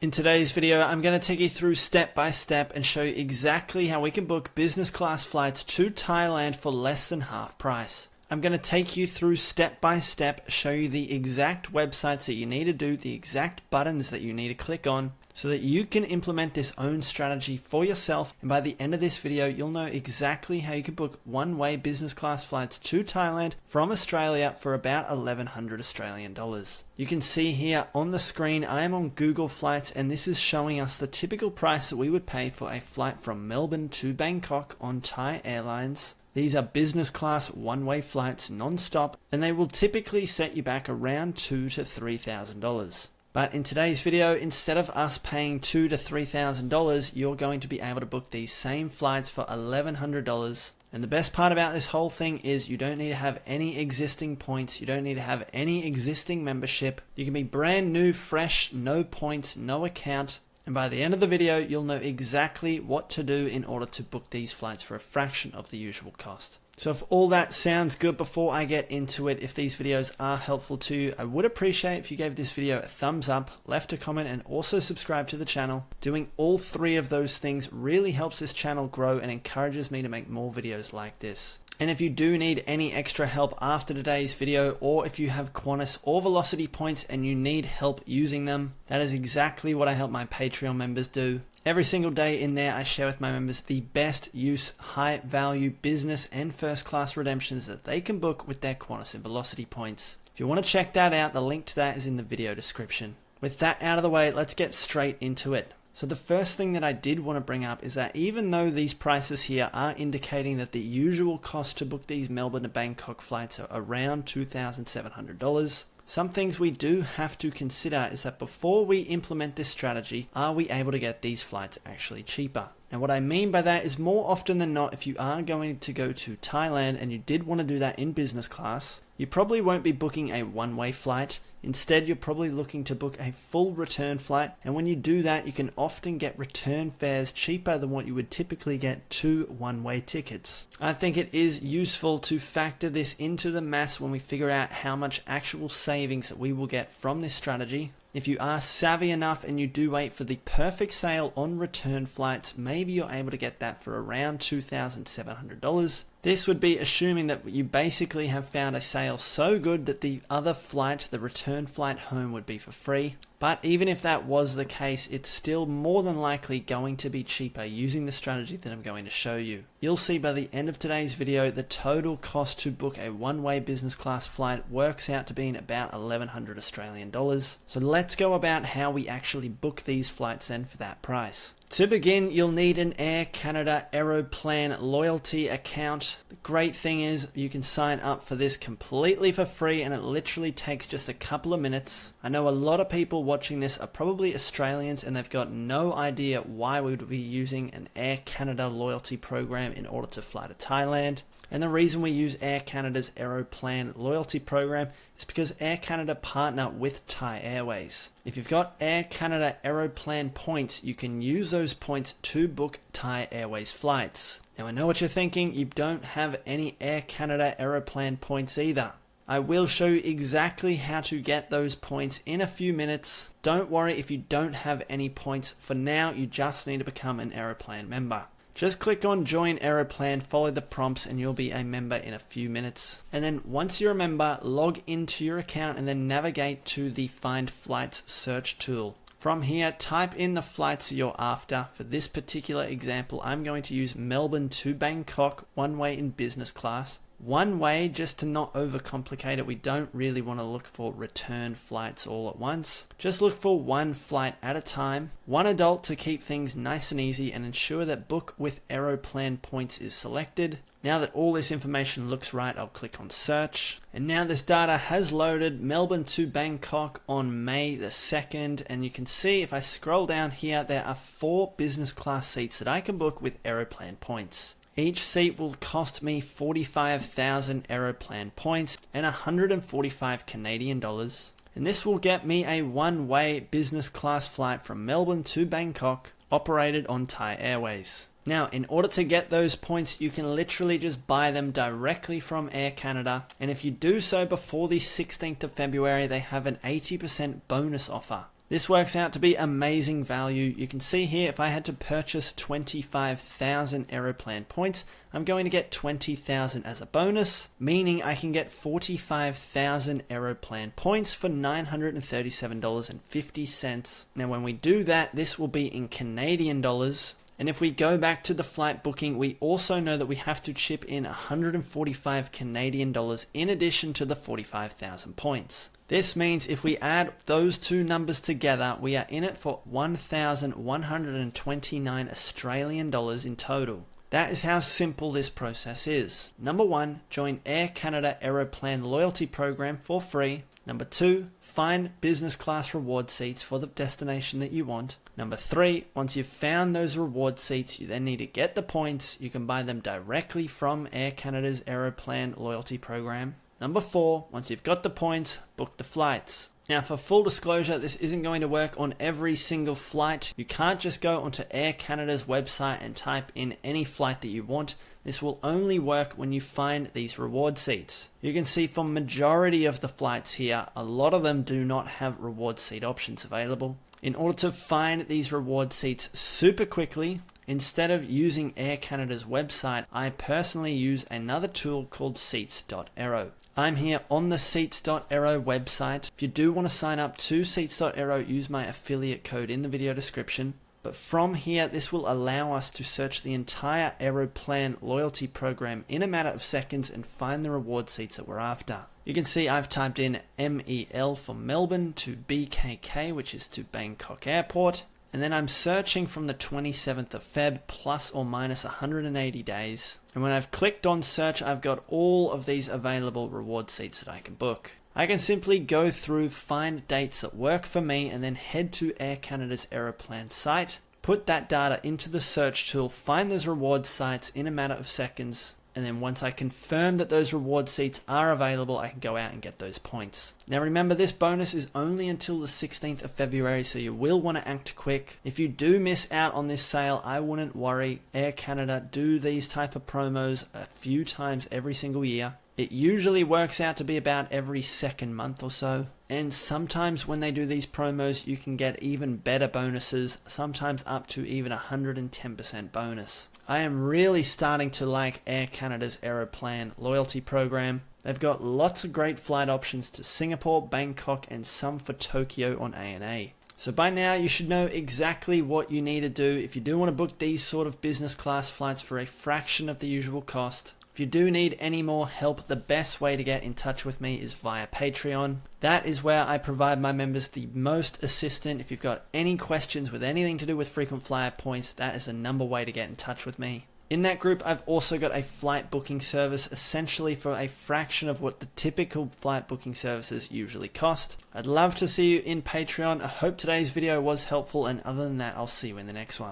In today's video, I'm going to take you through step by step and show you exactly how we can book business class flights to Thailand for less than half price. I'm going to take you through step by step, show you the exact websites that you need to do, the exact buttons that you need to click on, so that you can implement this own strategy for yourself. And by the end of this video, you'll know exactly how you can book one-way business class flights to Thailand from Australia for about 1,100 Australian dollars. You can see here on the screen, I am on Google Flights, and this is showing us the typical price that we would pay for a flight from Melbourne to Bangkok on Thai Airlines. These are business class one-way flights non-stop, and they will typically set you back around $2,000 to $3,000. But in today's video, instead of us paying $2,000 to $3,000, you're going to be able to book these same flights for $1,100. And the best part about this whole thing is you don't need to have any existing points. You don't need to have any existing membership. You can be brand new, fresh, no points, no account. And by the end of the video, you'll know exactly what to do in order to book these flights for a fraction of the usual cost. So if all that sounds good, before I get into it, if these videos are helpful to you, I would appreciate if you gave this video a thumbs up, left a comment, and also subscribe to the channel. Doing all three of those things really helps this channel grow and encourages me to make more videos like this. And if you do need any extra help after today's video, or if you have Qantas or Velocity points and you need help using them, that is exactly what I help my Patreon members do. Every single day in there, I share with my members the best use, high value business and first class redemptions that they can book with their Qantas and Velocity points. If you want to check that out, the link to that is in the video description. With that out of the way, let's get straight into it. So the first thing that I did want to bring up is that even though these prices here are indicating that the usual cost to book these Melbourne to Bangkok flights are around $2,700, some things we do have to consider is that before we implement this strategy, are we able to get these flights actually cheaper? And what I mean by that is more often than not, if you are going to go to Thailand and you did want to do that in business class, you probably won't be booking a one-way flight. Instead, you're probably looking to book a full return flight. And when you do that, you can often get return fares cheaper than what you would typically get two one-way tickets. I think it is useful to factor this into the maths when we figure out how much actual savings that we will get from this strategy. If you are savvy enough and you do wait for the perfect sale on return flights, maybe you're able to get that for around $2,700. This would be assuming that you basically have found a sale so good that the other flight, the return flight home, would be for free. But even if that was the case, it's still more than likely going to be cheaper using the strategy that I'm going to show you. You'll see by the end of today's video, the total cost to book a one-way business class flight works out to being about 1,100 Australian dollars. So let's go about how we actually book these flights then for that price. To begin, you'll need an Air Canada Aeroplan loyalty account. The great thing is you can sign up for this completely for free, and it literally takes just a couple of minutes. I know a lot of people watching this are probably Australians and they've got no idea why we would be using an Air Canada loyalty program in order to fly to Thailand. And the reason we use Air Canada's Aeroplan loyalty program is because Air Canada partner with Thai Airways. If you've got Air Canada Aeroplan points, you can use those points to book Thai Airways flights. Now I know what you're thinking, you don't have any Air Canada Aeroplan points either. I will show you exactly how to get those points in a few minutes. Don't worry if you don't have any points. For now, you just need to become an Aeroplan member. Just click on Join Aeroplan, follow the prompts, and you'll be a member in a few minutes. And then once you're a member, log into your account and then navigate to the Find Flights search tool. From here, type in the flights you're after. For this particular example, I'm going to use Melbourne to Bangkok, one way in business class. One way, just to not overcomplicate it, we don't really want to look for return flights all at once. Just look for one flight at a time, one adult to keep things nice and easy, and ensure that Book with Aeroplan Points is selected. Now that all this information looks right, I'll click on search. And now this data has loaded Melbourne to Bangkok on May the 2nd. And you can see if I scroll down here, there are 4 business class seats that I can book with Aeroplan Points. Each seat will cost me 45,000 Aeroplan points and 145 Canadian dollars. And this will get me a one-way business class flight from Melbourne to Bangkok, operated on Thai Airways. Now, in order to get those points, you can literally just buy them directly from Air Canada. And if you do so before the 16th of February, they have an 80% bonus offer. This works out to be amazing value. You can see here if I had to purchase 25,000 Aeroplan points, I'm going to get 20,000 as a bonus, meaning I can get 45,000 Aeroplan points for $937.50. Now when we do that, this will be in Canadian dollars. And if we go back to the flight booking, we also know that we have to chip in 145 Canadian dollars in addition to the 45,000 points. This means if we add those two numbers together, we are in it for 1,129 Australian dollars in total. That is how simple this process is. Number 1, join Air Canada Aeroplan loyalty program for free. Number 2, find business class reward seats for the destination that you want. Number 3, once you've found those reward seats, you then need to get the points. You can buy them directly from Air Canada's Aeroplan loyalty program. Number 4, once you've got the points, book the flights. Now for full disclosure, this isn't going to work on every single flight. You can't just go onto Air Canada's website and type in any flight that you want. This will only work when you find these reward seats. You can see for majority of the flights here, a lot of them do not have reward seat options available. In order to find these reward seats super quickly, instead of using Air Canada's website, I personally use another tool called seats.aero. I'm here on the seats.aero website. If you do want to sign up to seats.aero, use my affiliate code in the video description. But from here, this will allow us to search the entire Aeroplan loyalty program in a matter of seconds and find the reward seats that we're after. You can see I've typed in MEL for Melbourne to BKK, which is to Bangkok Airport. And then I'm searching from the 27th of Feb plus or minus 180 days. And when I've clicked on search, I've got all of these available reward seats that I can book. I can simply go through, find dates that work for me, and then head to Air Canada's Aeroplan site, put that data into the search tool, find those reward sites in a matter of seconds, and then once I confirm that those reward seats are available, I can go out and get those points. Now remember, this bonus is only until the 16th of February, so you will want to act quick. If you do miss out on this sale, I wouldn't worry. Air Canada do these type of promos a few times every single year. It usually works out to be about every second month or so. And sometimes when they do these promos, you can get even better bonuses, sometimes up to even 110% bonus. I am really starting to like Air Canada's Aeroplan loyalty program. They've got lots of great flight options to Singapore, Bangkok, and some for Tokyo on ANA. So by now you should know exactly what you need to do if you do want to book these sort of business class flights for a fraction of the usual cost. If you do need any more help, the best way to get in touch with me is via Patreon. That is where I provide my members the most assistance. If you've got any questions with anything to do with frequent flyer points, that is the number way to get in touch with me. In that group, I've also got a flight booking service, essentially for a fraction of what the typical flight booking services usually cost. I'd love to see you in Patreon. I hope today's video was helpful, and other than that, I'll see you in the next one.